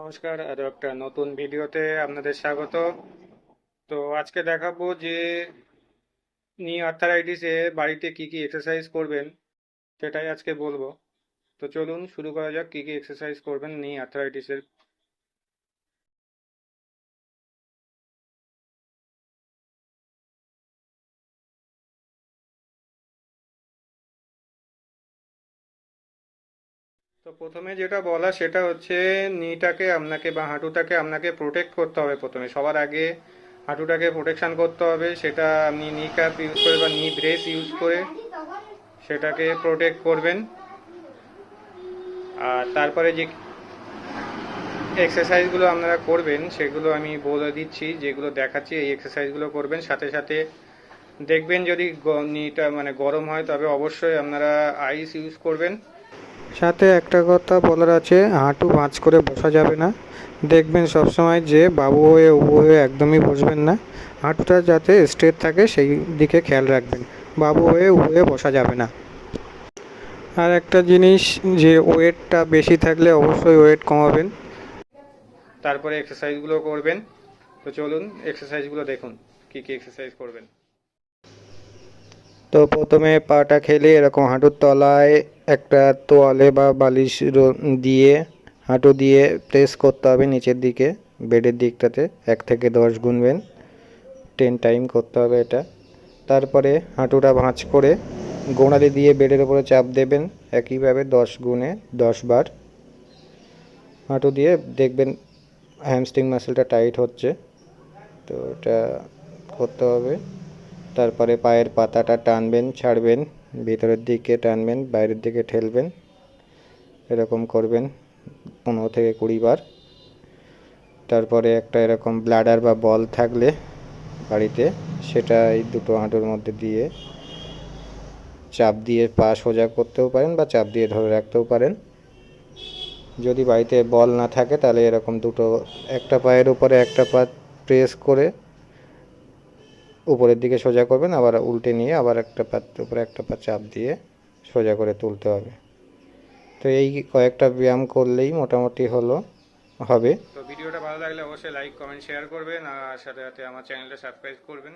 নমস্কার, আরো একটা নতুন ভিডিওতে আপনাদের স্বাগত। তো আজকে দেখাবো যে নি আর্থারাইটিসে বাড়িতে কি কি এক্সারসাইজ করবেন সেটাই আজকে বলবো। তো চলুন শুরু করা যাক কি কি এক্সারসাইজ করবেন নি আর্থারাইটিসের। তো প্রথমে যেটা বলা সেটা হচ্ছে নিটাকে আপনাকে বা হাঁটুটাকে আপনাকে প্রোটেক্ট করতে হবে। প্রথমে সবার আগে হাঁটুটাকে প্রোটেকশন করতে হবে, সেটা আপনি নি ক্যাপ ইউজ করে বা নি ব্রেস ইউজ করে সেটাকে প্রোটেক্ট করবেন। আর তারপরে যে এক্সারসাইজগুলো আপনারা করবেন সেগুলো আমি বলে দিচ্ছি, যেগুলো দেখাচ্ছি এই এক্সারসাইজগুলো করবেন। সাথে সাথে দেখবেন যদি নিটা মানে গরম হয় তবে অবশ্যই আপনারা আইস ইউজ করবেন। সাথে একটা কথা বলার আছে, হাঁটু ভাঁজ করে বসা যাবে না। দেখবেন সবসময় যে বাবু হয়ে উবু হয়ে একদমই বসবেন না, হাঁটুটা যাতে স্ট্রেট থাকে সেই দিকে খেয়াল রাখবেন। বাবু হয়ে উবু হয়ে বসা যাবে না। আর একটা জিনিস, যে ওয়েটটা বেশি থাকলে অবশ্যই ওয়েট কমাবেন, তারপরে এক্সারসাইজগুলো করবেন। তো চলুন এক্সারসাইজগুলো দেখুন কি কি এক্সারসাইজ করবেন। তো প্রথমে পাটা খেলে এরকম হাঁটুর তলায় একটা তোয়ালে বা বালিশ দিয়ে হাঁটু দিয়ে প্রেস করতে হবে নিচের দিকে, বেডের দিকটাতে 1 থেকে 10 গুনবেন, 10 টাইম করতে হবে এটা। তারপরে হাঁটুটা ভাঁজ করে গোড়ালি দিয়ে বেডের উপরে চাপ দেবেন একইভাবে 10 গুণে 10 বার। হাঁটু দিয়ে দেখবেন হ্যামস্ট্রিং মাসেলটা টাইট হচ্ছে, তো এটা করতে হবে। তারপরে পায়ের পাতাটা টানবেন, ছাড়বেন, ভিতরের দিকে টানবেন, বাইরের দিকে ঠেলবেন, এরকম করবেন 15 থেকে 20 বার। তারপরে একটা এরকম ব্লাডার বা বল থাকলে বাড়িতে, সেটা এই দুটো হাঁটুর মধ্যে দিয়ে চাপ দিয়ে পা সোজা করতেও পারেন বা চাপ দিয়ে ধরে রাখতেও পারেন। যদি বাড়িতে বল না থাকে তাহলে এরকম দুটো, একটা পায়ের উপরে একটা পা প্রেস করে উপরের দিকে সোজা করবেন, আবার উল্টে নিয়ে আবার একটা পার উপরে একটা পা চাপ দিয়ে সোজা করে তুলতে হবে। তো এই কয়েকটা ব্যায়াম করলেই মোটামুটি হবে। তো ভিডিওটা ভালো লাগলে অবশ্যই লাইক কমেন্ট শেয়ার করবেন, আর সাথে সাথে আমার চ্যানেলটা সাবস্ক্রাইব করবেন।